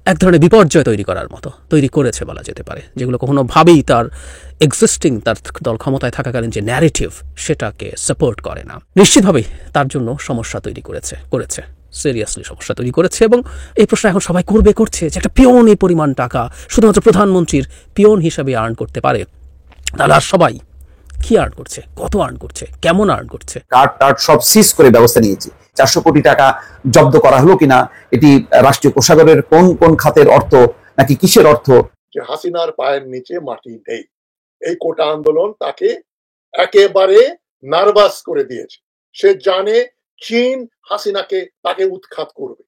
এক ধরনের বিপর্যয় তৈরি করার মতো তৈরি করেছে বলা যেতে পারে, যেগুলো কোনোভাবেই তার এক্সিস্টিং, তার দল ক্ষমতায় থাকাকালীন যে ন্যারেটিভ সেটাকে সাপোর্ট করে না। নিশ্চিতভাবেই তার জন্য সমস্যা তৈরি করেছে সিরিয়াসলি সমস্যা তৈরি করেছে। এবং এই প্রশ্ন এখন সবাই করছে যে একটা পিয়ন এই পরিমাণ টাকা শুধুমাত্র প্রধানমন্ত্রীর পিয়ন হিসাবে আর্ন করতে পারে, তাহলে আর সবাই কি আর্ন করছে, কত আর্ন করছে, কেমন আর্ন করছে? কার্ড সব সিজ করে ব্যবস্থা নিয়েছি। 400 কোটি টাকা জব্দ করা হলো কিনা, এটি রাষ্ট্রীয় কোষাগারের কোন খাতের অর্থ নাকি কিসের অর্থ? যে হাসিনার পায়ের নিচে মাটি নেই, এই কোটা আন্দোলন তাকে একেবারে নার্ভাস করে দিয়েছে। সে জানে চীন তাকে উৎখাত করবে,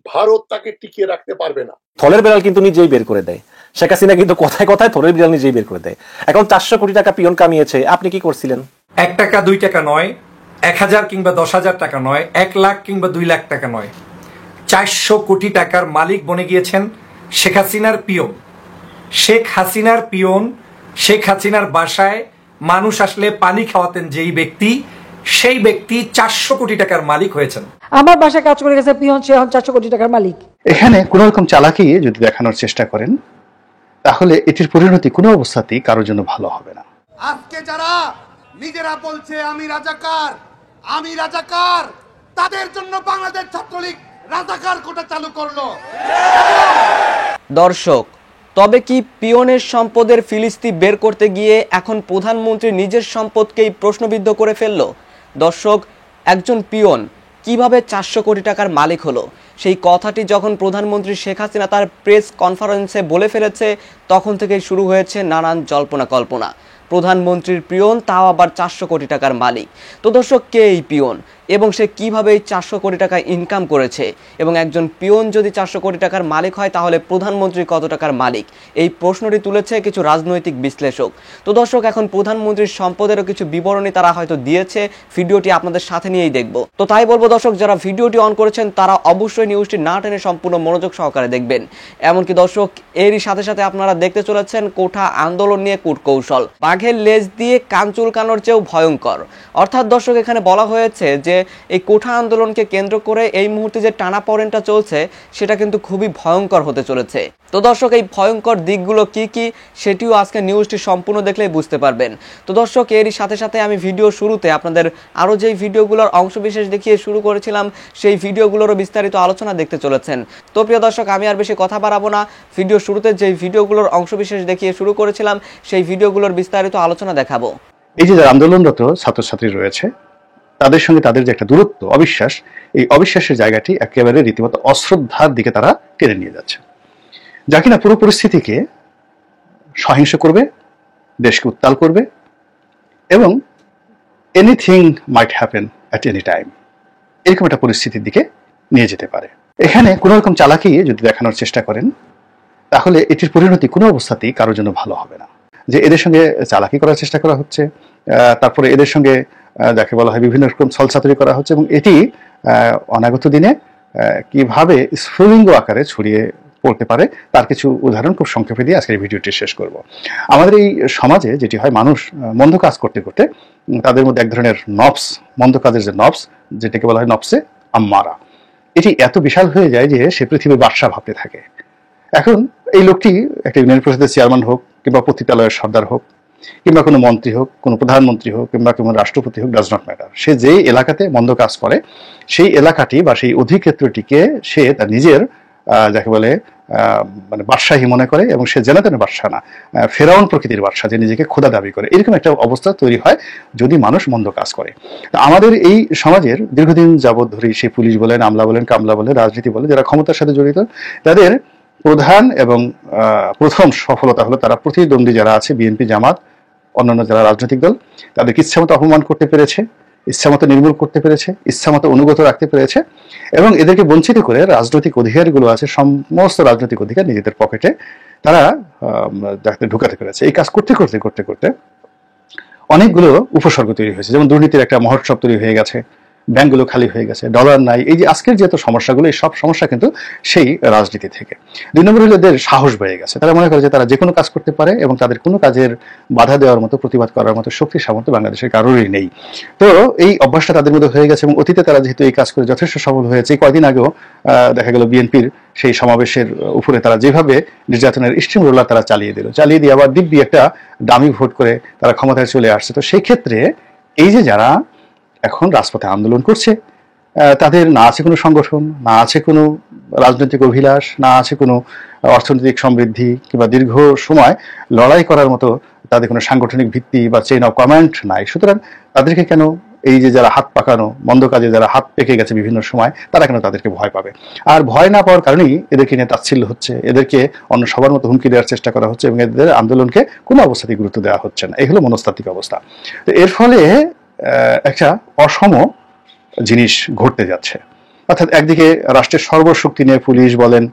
ভারত তাকে টিকিয়ে রাখতে পারবে না। থলের বেড়াল কিন্তু নিজেই বের করে দেয়। শেখ হাসিনা কিন্তু কথায় কথায় থলের বেড়াল নিজেই বের করে দেয়। এখন 400 কোটি টাকা পিয়ন কামিয়েছে, আপনি কি করছিলেন? 1 টাকা 2 টাকা নয়, 1000 কিংবা 10,000 টাকা নয়, 1 লাখ কিংবা 2 লাখ টাকা নয়, 400 কোটি টাকার মালিক বনে গিয়েছেন শেখ হাসিনার পিয়ন। শেখ হাসিনার পিয়ন, শেখ হাসিনার বাসায় মানুষ আসলে পানি খাওয়াতেন যেই ব্যক্তি, সেই ব্যক্তি 400 কোটি টাকার মালিক হয়েছেন। আমার বাসায় কাজ করে গেছে পিয়ন, সে এখন 400 কোটি টাকার মালিক। এখানে কোন রকম চালাকি যদি দেখানোর চেষ্টা করেন, তাহলে এটির পরিণতি কোনো অবস্থাতেই কারোর জন্য ভালো হবে না। আজকে যারা নিজেরা বলছে আমি রাজাকার, তাদের জন্য বাংলাদেশ ছাত্রলীগ রাজাকার কোটা চালু করলো। দর্শক, তবে কি পিয়নের সম্পদের ফিলিস্তি বের করতে গিয়ে এখন প্রধানমন্ত্রী নিজের সম্পদকেই প্রশ্নবিদ্ধ করে ফেলল? দর্শক, একজন পিয়ন কিভাবে 400 কোটি টাকার মালিক হলো, সেই কথাটি যখন প্রধানমন্ত্রী শেখ হাসিনা তার প্রেস কনফারেন্সে বলে ফেলেছে, তখন থেকেই শুরু হয়েছে নানান জল্পনা কল্পনা। প্রধানমন্ত্রীর পিয়ন, তাও আবার 400 কোটি টাকার মালিক। তো দর্শক, কে এই পিয়ন এবং সে কিভাবে এই 400 কোটি টাকা ইনকাম করেছে? এবং একজন পিয়ন যদি 400 কোটি টাকার মালিক হয়, তাহলে প্রধানমন্ত্রী কত টাকার মালিক? এই প্রশ্নটি তুলেছে কিছু রাজনৈতিক বিশ্লেষক। তো দর্শক, এখন প্রধানমন্ত্রীর সম্পদেরও কিছু বিবরণী তারা হয়তো দিয়েছে, ভিডিওটি আপনাদের সাথে নিয়েই দেখব। তো তাই বলবো দর্শক, যারা ভিডিওটি অন করেছেন তারা অবশ্যই নিউজটি না টেনে সম্পূর্ণ মনোযোগ সহকারে দেখবেন। এমনকি দর্শক, এরই সাথে সাথে আপনারা দেখতে চলেছেন কোঠা আন্দোলন নিয়ে কূটকৌশল, বাঘের লেজ দিয়ে কান চুলকানোর চেয়েও ভয়ঙ্কর। অর্থাৎ দর্শক, এখানে বলা হয়েছে যে এই কোঠা আন্দোলনকে কেন্দ্র করে এই মুহূর্তে যে টানাপোড়েনটা চলছে, সেটা কিন্তু খুবই ভয়ঙ্কর হতে চলেছে। তো দর্শক, এই ভয়ঙ্কর দিকগুলো কি কি সেটিও আজকে নিউজটি সম্পূর্ণ দেখলেই বুঝতে পারবেন। তো দর্শক, এরই সাথে সাথে আমি ভিডিও শুরুতে আপনাদের আরও যেই ভিডিওগুলোর অংশবিশেষ দেখিয়ে শুরু করেছিলাম, সেই ভিডিওগুলোরও বিস্তারিত আলোচনা দেখতে চলেছেন। তো প্রিয় দর্শক, আমি আর বেশি কথা বাড়াবো না। ভিডিও শুরুতে যেই ভিডিওগুলোর অংশবিশেষ দেখিয়ে শুরু করেছিলাম, সেই ভিডিওগুলোর বিস্তারিত আলোচনা দেখাবো। এই যে যারা আন্দোলনরত ছাত্রছাত্রী রয়েছে, তাদের সঙ্গে তাদের যে একটা দূরত্ব, অবিশ্বাস, এই অবিশ্বাসের জায়গাটি একেবারে রীতিমতো অশ্রদ্ধার দিকে তারা টেনে নিয়ে যাচ্ছে, যা কিনা পুরো পরিস্থিতিকে সহিংস করবে, দেশকে উত্তাল করবে এবং anything might happen at any time, এরকম একটা পরিস্থিতির দিকে নিয়ে যেতে পারে। এখানে কোনো রকম চালাকি যদি দেখানোর চেষ্টা করেন, তাহলে এটির পরিণতি কোনো অবস্থাতেই কারোর জন্য ভালো হবে না। যে এদের সঙ্গে চালাকি করার চেষ্টা করা হচ্ছে, তারপরে এদের সঙ্গে যাকে বলা হয় বিভিন্ন রকম ছলচাতুরি করা হচ্ছে, এবং এটি অনাগত দিনে কিভাবে স্ফুলিঙ্গ আকারে ছড়িয়ে পড়তে পারে তার কিছু উদাহরণ খুব সংক্ষেপে দিয়ে আজকের ভিডিওটি শেষ করব। আমাদের এই সমাজে যেটি হয়, মানুষ মন্দ কাজ করতে করতে তাদের মধ্যে এক ধরনের নফস, মন্দ কাজের যে নফস, যেটাকে বলা হয় নফসে আম্মারা, এটি এত বিশাল হয়ে যায় যে সে পৃথিবীর বাদশা ভাবতে থাকে। এখন এই লোকটি একটা ইউনিয়ন পরিষদের চেয়ারম্যান হোক, কিংবা পতিতালয়ের সর্দার হোক, কিংবা কোনো মন্ত্রী হোক, কোনো প্রধানমন্ত্রী হোক, কিংবা কোনো রাষ্ট্রপতি হোক, ডাজ নট ম্যাটার, সে যেই এলাকাতে মন্দ কাজ করে, সেই এলাকাটি বা সেই অধিক্ষেত্রটিকে সে তার নিজের যাকে বলে মানে বাদশাহী মনে করে, এবং সে যেন তেন বাদশাহ না, ফেরাউন প্রকৃতির বাদশাহ, যে নিজেকে খোদা দাবি করে, এরকম একটা অবস্থা তৈরি হয় যদি মানুষ মন্দ কাজ করে। আমাদের এই সমাজের দীর্ঘদিন যাবৎ ধরে সেই পুলিশ বলেন, আমলা বলেন, কামলা বলেন, রাজনীতি বলেন, যারা ক্ষমতার সাথে জড়িত, তাদের প্রধান এবং প্রথম সফলতা হলো তারা প্রতিদ্বন্দ্বী যারা আছে, বিএনপি, জামাত, অন্যান্য যারা রাজনৈতিক দল, তাদেরকে ইচ্ছামতো অপমান করতে পেরেছে, ইচ্ছামতো নির্মূল করতে পেরেছে, ইচ্ছামতো অনুগত রাখতে পেরেছে, এবং এদেরকে বঞ্চিত করে রাজনৈতিক অধিকারগুলো আছে, সমস্ত রাজনৈতিক অধিকার নিজেদের পকেটে তারা ঢুকাতে পেরেছে। এই কাজ করতে করতে করতে করতে অনেকগুলো উপসর্গ তৈরি হয়েছে, যেমন দুর্নীতির একটা মহোৎসব তৈরি হয়ে গেছে, ব্যাংকগুলো খালি হয়ে গেছে, ডলার নাই। এই যে আজকের যে সমস্যাগুলো, এই সব সমস্যা কিন্তু সেই রাজনীতি থেকে। 2 নম্বর হলো এদের সাহস বেড়ে গেছে। তারা মনে করে যে তারা যে কোনো কাজ করতে পারে এবং তাদের কোনো কাজের বাধা দেওয়ার মতো, প্রতিবাদ করার মতো শক্তি সামর্থ্য বাংলাদেশের কারোরই নেই। তো এই অভ্যাসটা তাদের মধ্যে হয়ে গেছে এবং অতীতে তারা যেহেতু এই কাজ করে যথেষ্ট সফল হয়েছে, কয়েকদিন আগেও দেখা গেল বিএনপির সেই সমাবেশের উপরে তারা যেভাবে নির্যাতনের স্টিম রোলার তারা চালিয়ে দিয়ে আবার দিব্যি একটা দামি ভোট করে তারা ক্ষমতায় চলে আসছে। তো সেই ক্ষেত্রে এই যে যারা এখন রাজপথে আন্দোলন করছে, তাদের না আছে কোনো সংগঠন, না আছে কোনো রাজনৈতিক অভিলাষ, না আছে কোনো অর্থনৈতিক সমৃদ্ধি কিংবা দীর্ঘ সময় লড়াই করার মতো তাদের কোনো সাংগঠনিক ভিত্তি বা চেইন অফ কমান্ড নাই। সুতরাং তাদেরকে কেন এই যে যারা হাত পাকানো, মন্দ কাজে যারা হাত পেকে গেছে বিভিন্ন সময়, তারা কেন তাদেরকে ভয় পাবে? আর ভয় না পাওয়ার কারণেই এদেরকে নিয়ে তাচ্ছিল্য হচ্ছে, এদেরকে অন্য সবার মতো হুমকি দেওয়ার চেষ্টা করা হচ্ছে এবং এদের আন্দোলনকে কোনো অবস্থাতেই গুরুত্ব দেওয়া হচ্ছে না। এই হলো মনস্তাত্ত্বিক অবস্থা। তো এর ফলে একটা অসম জিনিস ঘটতে যাচ্ছে। অর্থাৎ একদিকে রাষ্ট্রের সর্বশক্তি নিয়ে পুলিশ বলেন,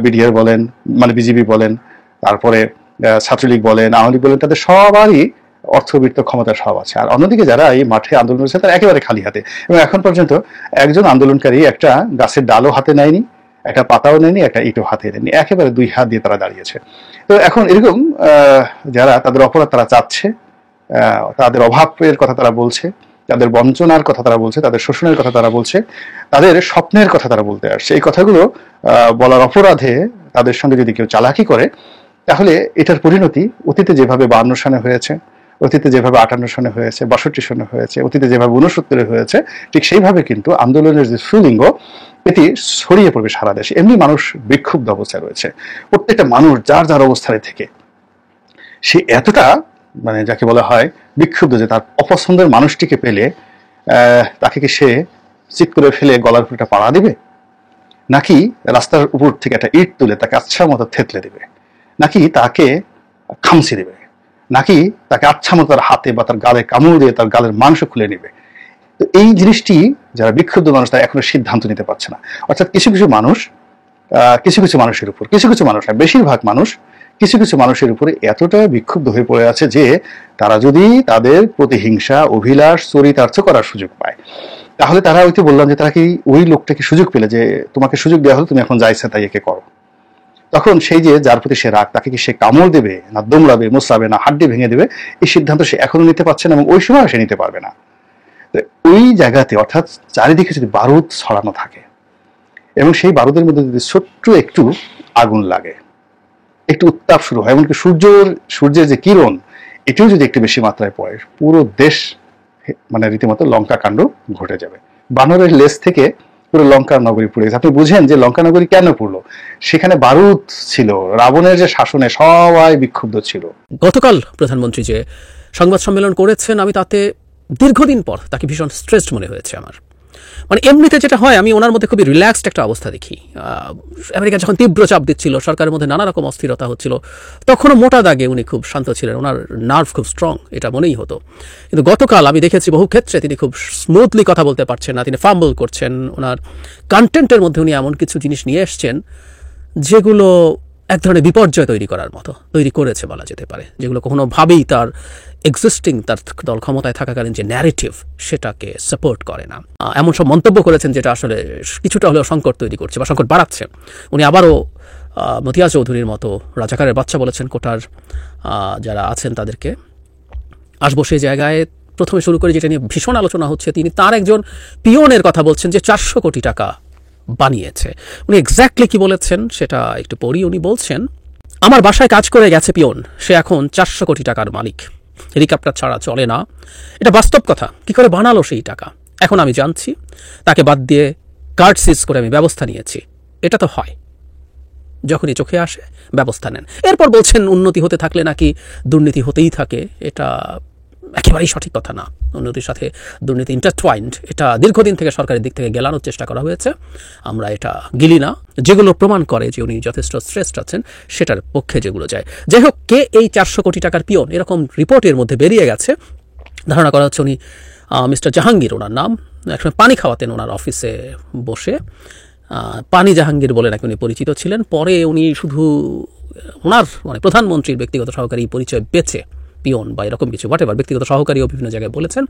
বিডিআর বলেন, মানে বিজিবি বলেন, তারপরে ছাত্রলীগ বলেন, আওয়ামী লীগ বলেন, তাদের সবারই অর্থবিত্ত ক্ষমতা সব আছে। আর অন্যদিকে যারা এই মাঠে আন্দোলন করেছে তারা একেবারে খালি হাতে, এবং এখন পর্যন্ত একজন আন্দোলনকারী একটা গাছের ডালও হাতে নেয়নি, একটা পাতাও নেয়নি, একটা ইটও হাতে নেয়নি, একেবারে 2 হাত দিয়ে তারা দাঁড়িয়েছে। তো এখন এরকম যারা তাদের অপরাধ তারা চাচ্ছে, তাদের অভাবের কথা তারা বলছে, তাদের বঞ্চনার কথা তারা বলছে, তাদের শোষণের কথা তারা বলছে, তাদের স্বপ্নের কথা তারা বলতে আসছে। এই কথাগুলো বলার অপরাধে তাদের সঙ্গে যদি কেউ চালাকি করে, তাহলে এটার পরিণতি অতীতে যেভাবে 52 সনে হয়েছে, অতীতে যেভাবে 58 সনে হয়েছে, 62 সনে হয়েছে, অতীতে যেভাবে 69 হয়েছে, ঠিক সেইভাবে কিন্তু আন্দোলনের যে সুলিঙ্গ এটি ছড়িয়ে পড়বে সারা দেশে। এমনি মানুষ বিক্ষুব্ধ অবস্থায় রয়েছে। প্রত্যেকটা মানুষ যার যার অবস্থায় থেকে সে এতটা মানে যাকে বলা হয় বিক্ষুব্ধ যে তার অপছন্দের মানুষটিকে পেলে তাকে কি সে চিৎ করে ফেলে গলার উপর একটা পাড়া দিবে, নাকি রাস্তার উপর থেকে একটা ইট তুলে তাকে আচ্ছা মতো থেতলে দিবে, নাকি তাকে খামচি দেবে, নাকি তাকে আচ্ছা মতো তার হাতে বা তার গালে কামড় দিয়ে তার গালের মাংস খুলে নেবে? তো এই জিনিসটি যারা বিক্ষুব্ধ মানুষ তারা এখনো সিদ্ধান্ত নিতে পারছে না। অর্থাৎ কিছু কিছু মানুষের উপর, কিছু কিছু মানুষ না, বেশিরভাগ মানুষ কিছু কিছু মানুষের উপরে এতটা বিক্ষুব্ধ হয়ে পড়ে আছে যে তারা যদি তাদের প্রতিহিংসা, অভিলাষ চরিতার্থ করার সুযোগ পায়, তাহলে তারা ওই তো বললাম যে তারা কি ওই লোকটাকে সুযোগ পেলে যে তোমাকে সুযোগ দেওয়া হলো, তুমি এখন যা ইচ্ছা তাই একে করো, তখন সেই যে যার প্রতি সে রাগ, তাকে কি সে কামড় দেবে, না দমড়াবে, মোচড়াবে, না হাড্ডি ভেঙে দেবে, এই সিদ্ধান্ত সে এখনো নিতে পারছে না এবং ওই সময় সে নিতে পারবে না। ওই জায়গাতে অর্থাৎ চারিদিকে যদি বারুদ ছড়ানো থাকে এবং সেই বারুদের মধ্যে যদি ছোট্ট একটু আগুন লাগে, একটু উত্তাপ শুরু হয়, এমনকি সূর্যের যে কিরণ এটিও যদি একটু বেশি মাত্রায় পড়ে, পুরো দেশ মানে রীতিমতো লঙ্কা কাণ্ড ঘটে যাবে। বানরের লেজ থেকে পুরো লঙ্কার নগরী পুড়ে গেছে। আপনি বুঝেন যে লঙ্কা নগরী কেন পুড়লো? সেখানে বারুদ ছিল, রাবণের যে শাসনে সবাই বিক্ষুব্ধ ছিল। গতকাল প্রধানমন্ত্রী যে সংবাদ সম্মেলন করেছেন, আমি তাতে দীর্ঘদিন পর তাকে ভীষণ স্ট্রেসড মনে হয়েছে আমার। মানে এমনিতে যেটা হয়, আমি ওনার মধ্যে খুবই রিল্যাক্সড একটা অবস্থা দেখি। আমেরিকা যখন তীব্র চাপ দিচ্ছিল, সরকারের মধ্যে নানা রকম অস্থিরতা হচ্ছিল, তখনও মোটা দাগে উনি খুব শান্ত ছিলেন, ওনার নার্ভ খুব স্ট্রং, এটা মনেই হতো। কিন্তু গতকাল আমি দেখেছি বহু ক্ষেত্রে তিনি খুব স্মুথলি কথা বলতে পারছেন না, তিনি ফাম্বল করছেন। ওনার কন্টেন্টের মধ্যে উনি এমন কিছু জিনিস নিয়ে এসছেন যেগুলো এক ধরনের বিপর্যয় তৈরি করেছে বলা যেতে পারে, যেগুলো কোনোভাবেই তার এক্সিস্টিং, তার দল ক্ষমতায় থাকাকালীন যে ন্যারেটিভ সেটাকে সাপোর্ট করে না। এমন সব মন্তব্য করেছেন যেটা আসলে কিছুটা হলেও সংকট তৈরি করছে বা সংকট বাড়াচ্ছে। উনি আবারও মতিয়া চৌধুরীর মতো রাজাকারের বাচ্চা বলেছেন, কোটার যারা আছেন তাদেরকে। আসবো সেই জায়গায়, প্রথমে শুরু করে যেটা নিয়ে ভীষণ আলোচনা হচ্ছে, তিনি তার একজন পিয়নের কথা বলছেন যে 400 কোটি টাকা বানিয়েছে। উনি এক্স্যাক্টলি কি বলেছেন সেটা একটু পড়ি। উনি বলছেন, আমার বাসায় কাজ করে গেছে পিয়ন, সে এখন 400 কোটি টাকার মালিক, হেলিকপ্টার ছাড়া চলে না। এটা বাস্তব কথা। কি করে বানালো সেই টাকা এখন আমি জানছি, তাকে বাদ দিয়ে কার্ড সিজ করে আমি ব্যবস্থা নিয়েছি। এটা তো হয়, যখনই চোখে আসে ব্যবস্থা নেন। এরপর বলছেন উন্নতি হতে থাকলে নাকি দুর্নীতি হতেই থাকে। এটা একেবারেই সঠিক কথা না। উন্নতির সাথে দুর্নীতি ইন্টারটুয়াইন্ড, এটা দীর্ঘদিন থেকে সরকারের দিক থেকে গেলানোর চেষ্টা করা হয়েছে, আমরা এটা গিলি না। যেগুলো প্রমাণ করে যে উনি যথেষ্ট শ্রেষ্ঠ আছেন সেটার পক্ষে যেগুলো যায়। যাই হোক, কে এই 400 কোটি টাকার পিয়ন, এরকম রিপোর্টের মধ্যে বেরিয়ে গেছে। ধারণা করা হচ্ছে উনি মিস্টার জাহাঙ্গীর, ওনার নাম। একসময় পানি খাওয়াতেন ওনার অফিসে বসে, পানি জাহাঙ্গীর বলে নাকি উনি পরিচিত ছিলেন। পরে উনি শুধু ওনার মানে প্রধানমন্ত্রীর ব্যক্তিগত সহকারী পরিচয় বেচে পিয়ন বা এরকম কিছু হোয়াটএভার ব্যক্তিগত সহকারীও বিভিন্ন জায়গায় বলেছেন,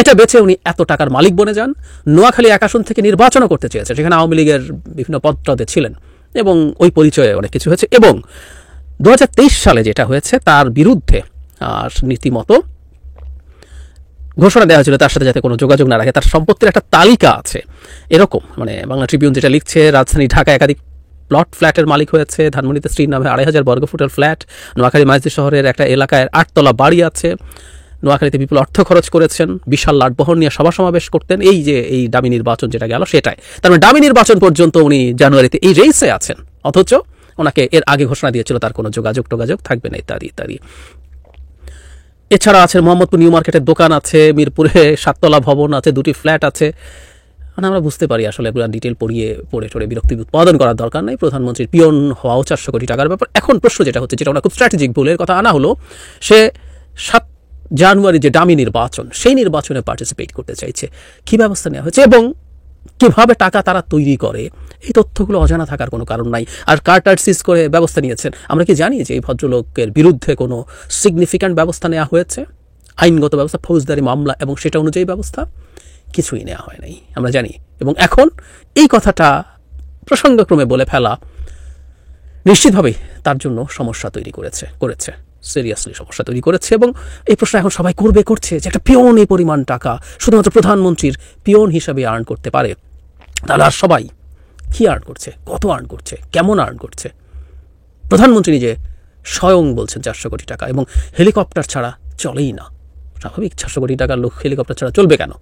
এটা বেচে উনি এত টাকার মালিক বনে যান। নোয়াখালী এক আসন থেকে নির্বাচনও করতে চেয়েছে, সেখানে আওয়ামী লীগের বিভিন্ন পদে ছিলেন এবং ওই পরিচয়ে অনেক কিছু হয়েছে। এবং 2023 সালে যেটা হয়েছে তার বিরুদ্ধে নীতিমতো ঘোষণা দেওয়া হয়েছিল তার সাথে যাতে কোনো যোগাযোগ না রাখে। তার সম্পত্তির একটা তালিকা আছে এরকম, মানে বাংলা ট্রিবিউন যেটা লিখছে, রাজধানী ঢাকা একাধিক প্লট ফ্ল্যাটের মালিক হয়েছে, ধানমন্ডিতে স্ত্রীর নামে 2500 বর্গফুটের ফ্ল্যাট, নোয়াখালী মাইজদি শহরের একটা এলাকায় 8 তলা বাড়ি আছে, নোয়াখালীতে বিপুল অর্থ খরচ করেছেন, বিশাল লাটবহর নিয়ে সভা সমাবেশ করতেন। এই যে এই ডামি নির্বাচন যেটা গেল সেটাই, তার মানে ডামি নির্বাচন পর্যন্ত উনি জানুয়ারিতে এই রেসে আছেন, অথচ ওনাকে এর আগে ঘোষণা দিয়েছিল তার কোনো যোগাযোগ টোগাযোগ থাকবে না ইত্যাদি ইত্যাদি। এছাড়া আছে মোহাম্মদপুর নিউ মার্কেটের দোকান আছে, মিরপুরে 7 তলা ভবন আছে, 2টি ফ্ল্যাট আছে। মানে আমরা বুঝতে পারি আসলে এগুলো ডিটেল পড়ে বিরক্তি উৎপাদন করার দরকার নেই। প্রধানমন্ত্রীর পিয়ন হওয়াও 400 কোটি টাকার ব্যাপার। এখন প্রশ্ন যেটা হচ্ছে, যেটা ওনার খুব স্ট্র্যাটেজিক ভুলের কথা আনা হলো, সে 7 জানুয়ারি যে ডামি নির্বাচন, সেই নির্বাচনে পার্টিসিপেট করতে চাইছে। কি ব্যবস্থা নেওয়া হয়েছে এবং কিভাবে টাকা তারা তৈরি করে, এই তথ্যগুলো অজানা থাকার কোনো কারণ নাই। আর কার্টার সিজ করে ব্যবস্থা নিয়েছেন, আমরা কি জানি যে এই ভদ্রলোকের বিরুদ্ধে কোনো সিগনিফিক্যান্ট ব্যবস্থা নেওয়া হয়েছে, আইনগত ব্যবস্থা, ফৌজদারি মামলা এবং সেটা অনুযায়ী ব্যবস্থা কিছুই নেওয়া হয় নাই, আমরা জানি। এবং এখন এই কথাটা প্রসঙ্গক্রমে বলে ফেলা নিশ্চিতভাবেই তার জন্য সমস্যা তৈরি করেছে সিরিয়াসলি সমস্যা তৈরি করেছে। এবং এই প্রশ্ন এখন সবাই করছে যে একটা পিয়ন এই পরিমাণ টাকা শুধুমাত্র প্রধানমন্ত্রীর পিয়ন হিসাবে আর্ন করতে পারে, তাহলে আর সবাই কি আর্ন করছে, কত আর্ন করছে, কেমন আর্ন করছে? প্রধানমন্ত্রী নিজে স্বয়ং বলছেন 400 কোটি টাকা, এবং হেলিকপ্টার ছাড়া চলেই না। স্বাভাবিক, 400 কোটি টাকার লোক হেলিকপ্টার ছাড়া চলবে কেন?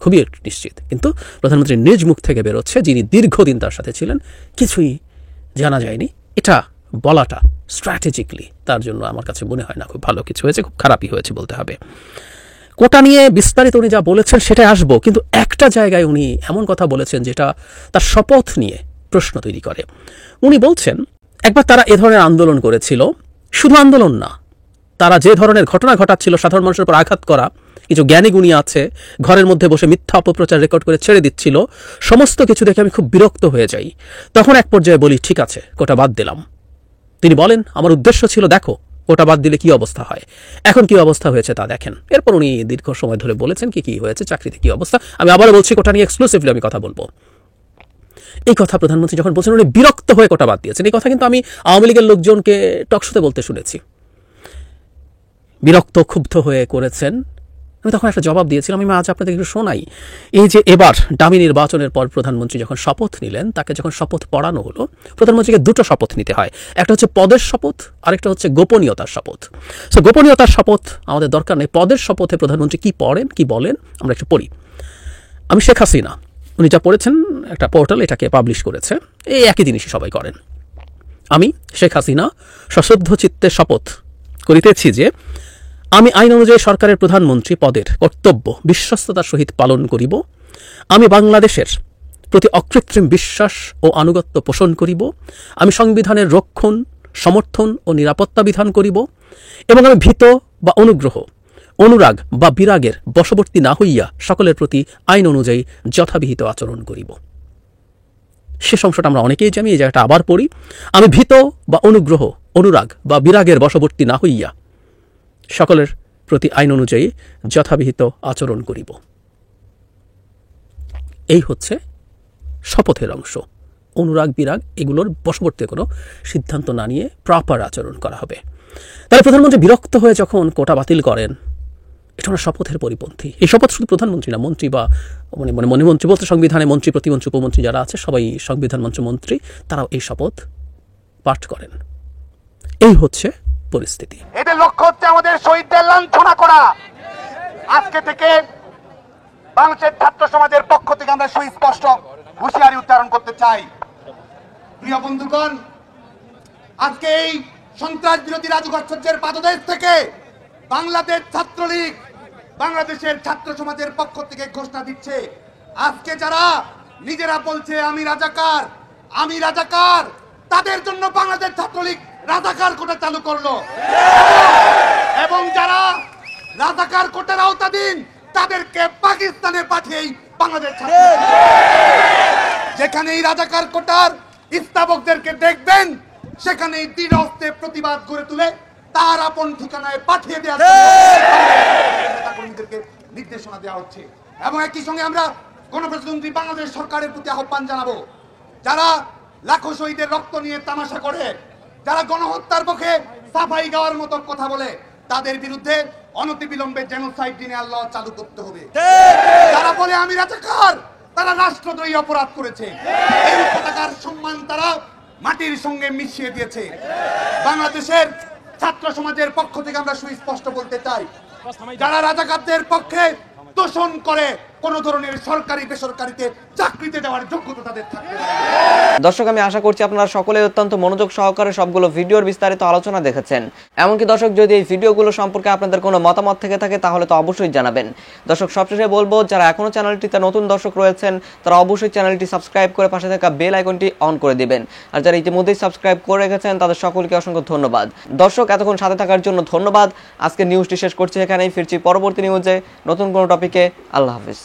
খুবই নিশ্চিত। কিন্তু প্রধানমন্ত্রী নিজ মুখ থেকে বেরোচ্ছে, যিনি দীর্ঘদিন তার সাথে ছিলেন, কিছুই জানা যায়নি। এটা বলাটা স্ট্র্যাটেজিকলি তার জন্য আমার কাছে মনে হয় না খুব ভালো কিছু হয়েছে, খুব খারাপই হয়েছে বলতে হবে। কোটা নিয়ে বিস্তারিত উনি যা বলেছেন সেটাই আসবো, কিন্তু একটা জায়গায় উনি এমন কথা বলেছেন যেটা তার শপথ নিয়ে প্রশ্ন তৈরি করে। উনি বলছেন, একবার তারা এ ধরনের আন্দোলন করেছিল, শুধু আন্দোলন না, তারা যে ধরনের ঘটনা ঘটাচ্ছিল, সাধারণ মানুষের উপর আঘাত করা, কিছু জ্ঞানী গুণী আছে ঘরের মধ্যে বসে মিথ্যা অপপ্রচার রেকর্ড করে ছেড়ে দিচ্ছিল, সমস্ত কিছু দেখে আমি খুব বিরক্ত হয়ে যাই। তখন এক পর্যায়ে বলি, ঠিক আছে, কোটা বাদ দিলাম। তিনি বলেন, আমার উদ্দেশ্য ছিল, দেখো কোটা বাদ দিলে কি অবস্থা হয়, এখন কি অবস্থা হয়েছে তা দেখেন। এরপর উনি দীর্ঘ সময় ধরে বলেছেন কি হয়েছে, চাকরিতে কি অবস্থা। আমি আবারও বলছি, কোটা নিয়ে এক্সক্লুসিভলি আমি কথা বলবো। এই কথা প্রধানমন্ত্রী যখন বলছেন, উনি বিরক্ত হয়ে কোটা বাদ দিয়েছেন। এই কথা কিন্তু আমি আওয়ামী লীগের লোকজনকে টকশোতে বলতে শুনেছি, বিরক্ত ক্ষুব্ধ হয়ে করেছেন। আমি তখন একটা জবাব দিয়েছিলাম, আমি আজ আপনাদের একটু শোনাই। এই যে এবার ডামি নির্বাচনের পর প্রধানমন্ত্রী যখন শপথ নিলেন, তাকে যখন শপথ পড়ানো হলো, প্রধানমন্ত্রীকে 2টো শপথ নিতে হয়, একটা হচ্ছে পদের শপথ, আরেকটা হচ্ছে গোপনীয়তার শপথ। সো গোপনীয়তার শপথ আমাদের দরকার নেই, পদের শপথে প্রধানমন্ত্রী কি পড়েন, কি বলেন, আমরা একটু পড়ি। আমি শেখ হাসিনা, উনি যা পড়েছেন, একটা পোর্টাল এটাকে পাবলিশ করেছে, এই একই জিনিসই সবাই করেন। আমি শেখ হাসিনা সশ্রদ্ধ চিত্তে শপথ করিতেছি যে আমি আইন অনুযায়ী সরকারের প্রধানমন্ত্রী পদের কর্তব্য বিশ্বস্ততার সহিত পালন করিব। আমি বাংলাদেশের প্রতি অকৃত্রিম বিশ্বাস ও আনুগত্য পোষণ করিব। আমি সংবিধানের রক্ষণ, সমর্থন ও নিরাপত্তা বিধান করিব এবং আমি ভীত বা অনুগ্রহ, অনুরাগ বা বিরাগের বশবর্তী না হইয়া সকলের প্রতি আইন অনুযায়ী যথাবিহিত আচরণ করিব। শেষ অংশটা আমরা অনেকেই জানি, এই জায়গাটা আবার পড়ি। আমি ভীত বা অনুগ্রহ, অনুরাগ বা বিরাগের বশবর্তী না হইয়া সকলের প্রতি আইন অনুযায়ী যথাবিহিত আচরণ করিব। এই হচ্ছে শপথের অংশ। অনুরাগ বিরাগ এগুলোর বশবর্তী কোনো সিদ্ধান্ত না নিয়ে প্রপার আচরণ করা হবে। তাহলে প্রধানমন্ত্রী বিরক্ত হয়ে যখন কোটা বাতিল করেন, এটা ওনার শপথের পরিপন্থী। এই শপথ শুধু প্রধানমন্ত্রী না, মন্ত্রী বা মন্ত্রী বলতে সংবিধানে মন্ত্রী, প্রতিমন্ত্রী, উপমন্ত্রী যারা আছে সবাই সংবিধান মঞ্চ মন্ত্রী, তারাও এই শপথ পাঠ করেন। এই হচ্ছে পরিস্থিতি। এদের লক্ষ্য হচ্ছে আমাদের শহীদদের লাঞ্ছনা করা। আজকে থেকে বাংলাদেশের ছাত্র সমাজের পক্ষ থেকে আমরা সুস্পষ্ট হুঁশিয়ারি উচ্চারণ করতে চাই। প্রিয় বন্ধুগণ, আজকে এই সন্ত্রাস বিরোধী রাজুভাস্কর্যের পাদদেশ থেকে বাংলাদেশ ছাত্রলীগ বাংলাদেশের ছাত্র সমাজের পক্ষ থেকে ঘোষণা দিচ্ছে, আজকে যারা নিজেরা বলছে আমি রাজাকার, তাদের জন্য বাংলাদেশ ছাত্রলীগ রাজাকার কোটা চালু করলো, এবং যারা রাজাকার কোটার আওতাধীন তাদেরকে পাকিস্তানে পাঠিয়েই বাংলাদেশ যেখানে এই রাজাকার কোটার স্থাপকদেরকে দেখবেন, সেখানে দৃঢ় হস্তে প্রতিবাদ গড়ে তুলে তার আপন ঠিকানায় পাঠিয়ে দেওয়ার কর্মীদেরকে নির্দেশনা দেওয়া হচ্ছে। এবং একই সঙ্গে আমরা গণপ্রজাতন্ত্রী বাংলাদেশ সরকারের প্রতি আহ্বান জানাবো, যারা লাখো শহীদের রক্ত নিয়ে তামাশা করে, যারা গণহত্যার পক্ষে সাফাই গাওয়ার মতো কথা বলে, তাদের বিরুদ্ধে অনতিবিলম্বে জেনোসাইড ডিনায়াল ল চালু করতে হবে। যারা বলে আমি রাজাকার, তারা রাষ্ট্রদ্রোহী অপরাধ করেছে। এই পতাকার সম্মান তারা মাটির সঙ্গে মিশিয়ে দিয়েছে। বাংলাদেশের ছাত্র সমাজের পক্ষ থেকে আমরা সুস্পষ্ট বলতে চাই, যারা রাজাকারদের পক্ষে তোষণ করে কোন ধরনের সরকারি বেসরকারিতে চাকরিতে যাওয়ার যোগ্যতা তাদের থাকবে না। দর্শক, আমি আশা করছি আপনারা সকলে অত্যন্ত মনোযোগ সহকারে সবগুলো ভিডিওর বিস্তারিত আলোচনা দেখেছেন। এমনকি দর্শক, যদি এই ভিডিওগুলো সম্পর্কে আপনাদের কোনো মতামত থেকে থাকে তাহলে তো অবশ্যই জানাবেন। দর্শক, সবশেষে বলবো, যারা এখনো চ্যানেলটিতে নতুন দর্শক রয়েছেন তারা অবশ্যই চ্যানেলটি সাবস্ক্রাইব করে পাশে থাকা বেল আইকনটি অন করে দিবেন। আর যারা ইতিমধ্যেই সাবস্ক্রাইব করে রেখেছেন তাদের সকলকে অসংখ্য ধন্যবাদ। দর্শক, এতক্ষণ সাথে থাকার জন্য ধন্যবাদ। আজকে নিউজটি শেষ করছি এখানেই, ফিরছি পরবর্তী নিউজে নতুন কোনো টপিকে। আল্লাহ হাফিজ।